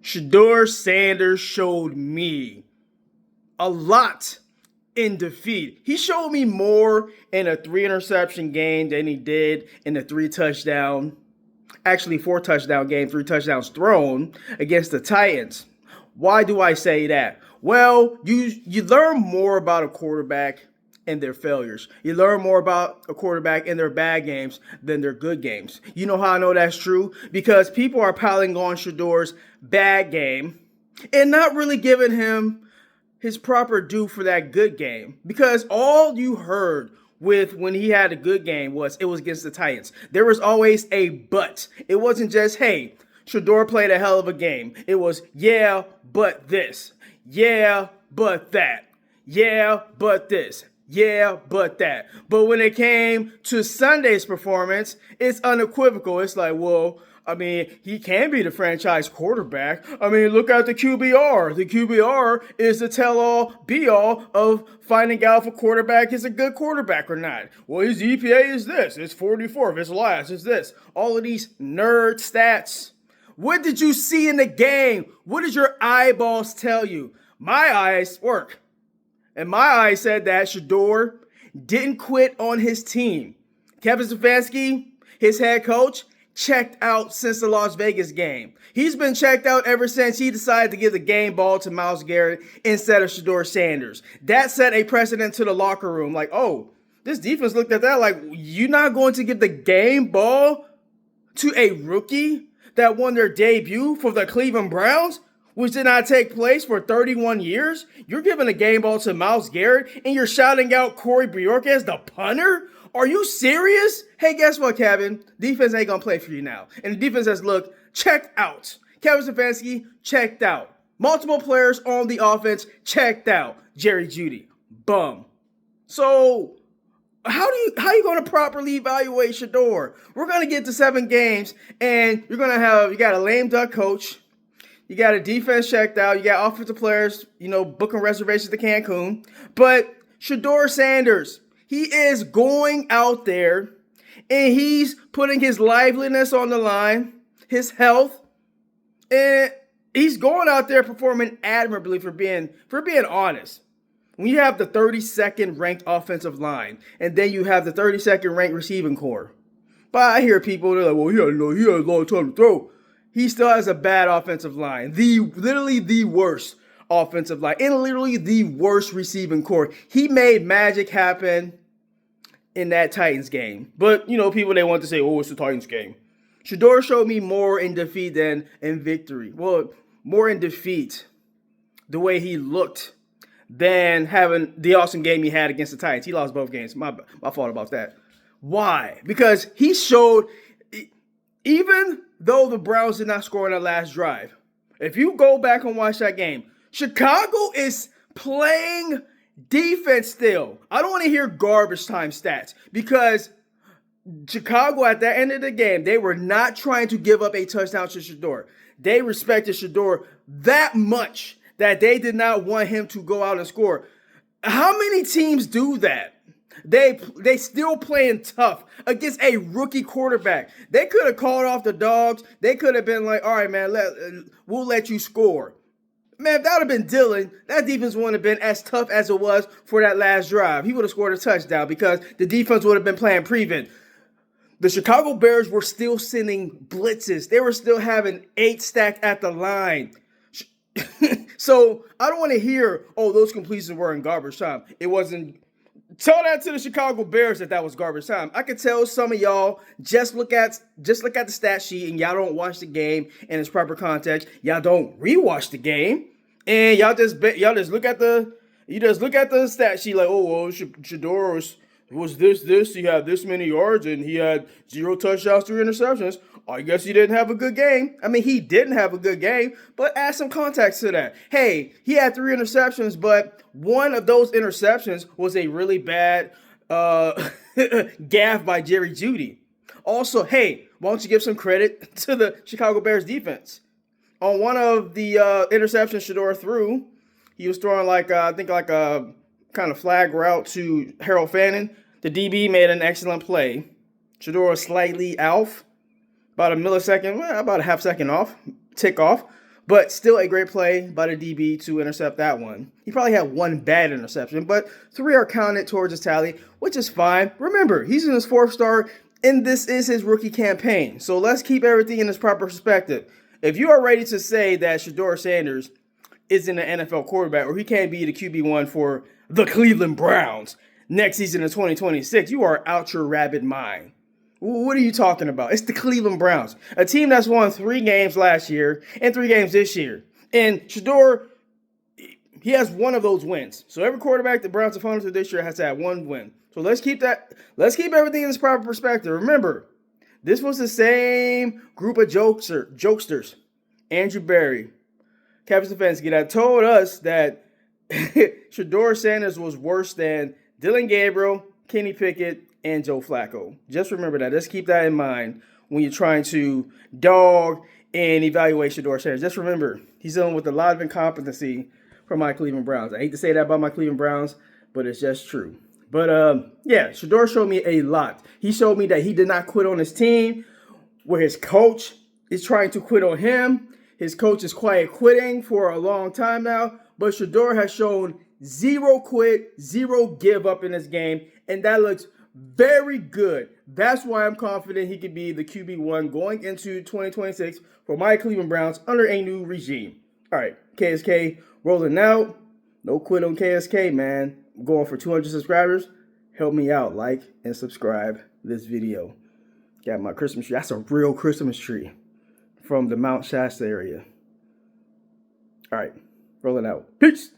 Shedeur Sanders showed me a lot in defeat. He showed me more in a 3 interception game than he did in a 3 touchdown, actually 4 touchdown game, 3 touchdowns thrown against the Titans. Why do I say that? Well, you learn more about a quarterback and their failures. You learn more about a quarterback in their bad games than their good games. You know how I know that's true? Because people are piling on Shedeur's bad game and not really giving him his proper due for that good game. Because all you heard with when he had a good game was it was against the Titans. There was always a but. It wasn't just, hey, Shedeur played a hell of a game. It was, yeah, but this. Yeah, but that. Yeah, but this. Yeah, but that. But when it came to Sunday's performance, it's unequivocal. It's like, well, I mean, he can be the franchise quarterback. I mean, look at the QBR. The QBR is the tell-all, be-all of finding out if a quarterback is a good quarterback or not. Well, his EPA is this. It's 44. His last is this. All of these nerd stats. What did you see in the game? What did your eyeballs tell you? My eyes work. And my eyes said that Shedeur didn't quit on his team. Kevin Stefanski, his head coach, checked out since the Las Vegas game. He's been checked out ever since he decided to give the game ball to Myles Garrett instead of Shedeur Sanders. That set a precedent to the locker room. Like, oh, this defense looked at that like, you're not going to give the game ball to a rookie that won their debut for the Cleveland Browns, which did not take place for 31 years? You're giving a game ball to Myles Garrett and you're shouting out Corey Bjork as the punter? Are you serious? Hey, guess what, Kevin? Defense ain't going to play for you now. And the defense has looked checked out. Kevin Stefanski, checked out. Multiple players on the offense, checked out. Jerry Jeudy, bum. So, how you going to properly evaluate Shedeur? We're going to get to 7 games, and you got a lame duck coach. You got a defense checked out. You got offensive players, booking reservations to Cancun. But Shedeur Sanders, he is going out there and he's putting his liveliness on the line, his health, and he's going out there performing admirably for being honest. When you have the 32nd ranked offensive line and then you have the 32nd ranked receiving core. But I hear people, they're like, well, he had a long time to throw. He still has a bad offensive line. Literally the worst offensive line. And literally the worst receiving core. He made magic happen in that Titans game. But, people, they want to say, oh, it's the Titans game. Shedeur showed me more in defeat than in victory. Well, more in defeat, the way he looked, than having the awesome game he had against the Titans. He lost both games. My fault about that. Why? Because he showed, even though the Browns did not score on that last drive, if you go back and watch that game, Chicago is playing defense still. I don't want to hear garbage time stats because Chicago at the end of the game, they were not trying to give up a touchdown to Shedeur. They respected Shedeur that much that they did not want him to go out and score. How many teams do that? They still playing tough against a rookie quarterback. They could have called off the dogs. They could have been like, all right, man, we'll let you score. Man, if that would have been Dylan, that defense wouldn't have been as tough as it was for that last drive. He would have scored a touchdown because the defense would have been playing prevent. The Chicago Bears were still sending blitzes. They were still having 8 stacked at the line. So I don't want to hear, oh, those completions were in garbage time. It wasn't. Tell that to the Chicago Bears that was garbage time. I could tell some of y'all just look at the stat sheet and y'all don't watch the game in its proper context. Y'all don't rewatch the game and y'all just look at the stat sheet like, oh, well, Shedeur was this. He had this many yards and he had 0 touchdowns, 3 interceptions. I guess he didn't have a good game. I mean, he didn't have a good game, but add some context to that. Hey, he had 3 interceptions, but one of those interceptions was a really bad gaffe by Jerry Jeudy. Also, hey, why don't you give some credit to the Chicago Bears defense? On one of the interceptions Shedeur threw, he was throwing I think a kind of flag route to Harold Fannin. The DB made an excellent play. Shedeur was slightly off. About a millisecond, about a half second off, tick off. But still a great play by the DB to intercept that one. He probably had one bad interception, but 3 are counted towards his tally, which is fine. Remember, he's in his 4th start, and this is his rookie campaign. So let's keep everything in its proper perspective. If you are ready to say that Shedeur Sanders isn't an NFL quarterback, or he can't be the QB1 for the Cleveland Browns next season in 2026, you are out your rabbit mind. What are you talking about? It's the Cleveland Browns, a team that's won 3 games last year and 3 games this year. And Shedeur, he has one of those wins. So every quarterback the Browns have fallen to this year has to have 1 win. So let's keep everything in its proper perspective. Remember, this was the same group of jokesters. Andrew Berry, Kevin Stefanski, that told us that Shedeur Sanders was worse than Dylan Gabriel, Kenny Pickett, and Joe Flacco. Just remember that. Just keep that in mind when you're trying to dog and evaluate Shedeur Sanders. Just remember, he's dealing with a lot of incompetency from my Cleveland Browns. I hate to say that about my Cleveland Browns, but it's just true. But yeah, Shedeur showed me a lot. He showed me that he did not quit on his team, where his coach is trying to quit on him. His coach is quiet quitting for a long time now, but Shedeur has shown 0 quit, 0 give up in this game, and that looks very good. That's why I'm confident he could be the QB1 going into 2026 for my Cleveland Browns under a new regime. All right, KSK rolling out. No quit on KSK, man. I'm going for 200 subscribers. Help me out. Like and subscribe this video. Got my Christmas tree. That's a real Christmas tree from the Mount Shasta area. All right, rolling out. Peace.